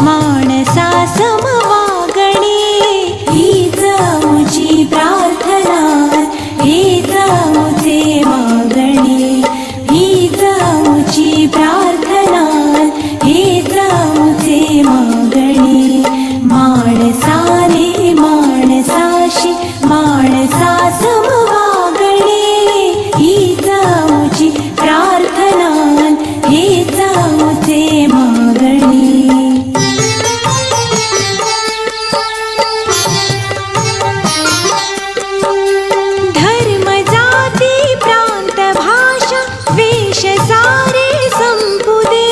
माणसा समवागणे। हीच आमची प्रार्थना, हीच आमचे मागणे। हीच आमची प्रार्थना, हीच आमचे मागणे। माणसाने माणसाशी माणसा समवागणे। हीच आमची प्रार्थना, हीच आमचे मागणे। धर्म जाती प्रांत भाषा वेश सारे संपुदे।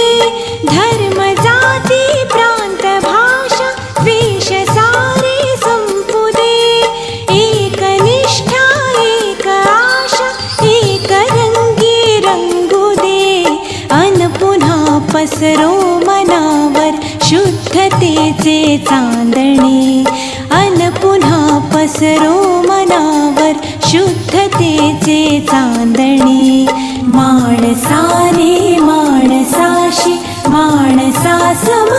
धर्म जाती प्रांत भाषा वेश सारे संपुदे। एक निष्ठा एक आशा एक रंगी रंगू दे। अन पुन्हा पसरो मनावर शुद्धतेचे चांदणे। अन पुन्हा पसरो मनावर शुद्धतेचे चांदणे। माणसाने माणसाशी माणसा सम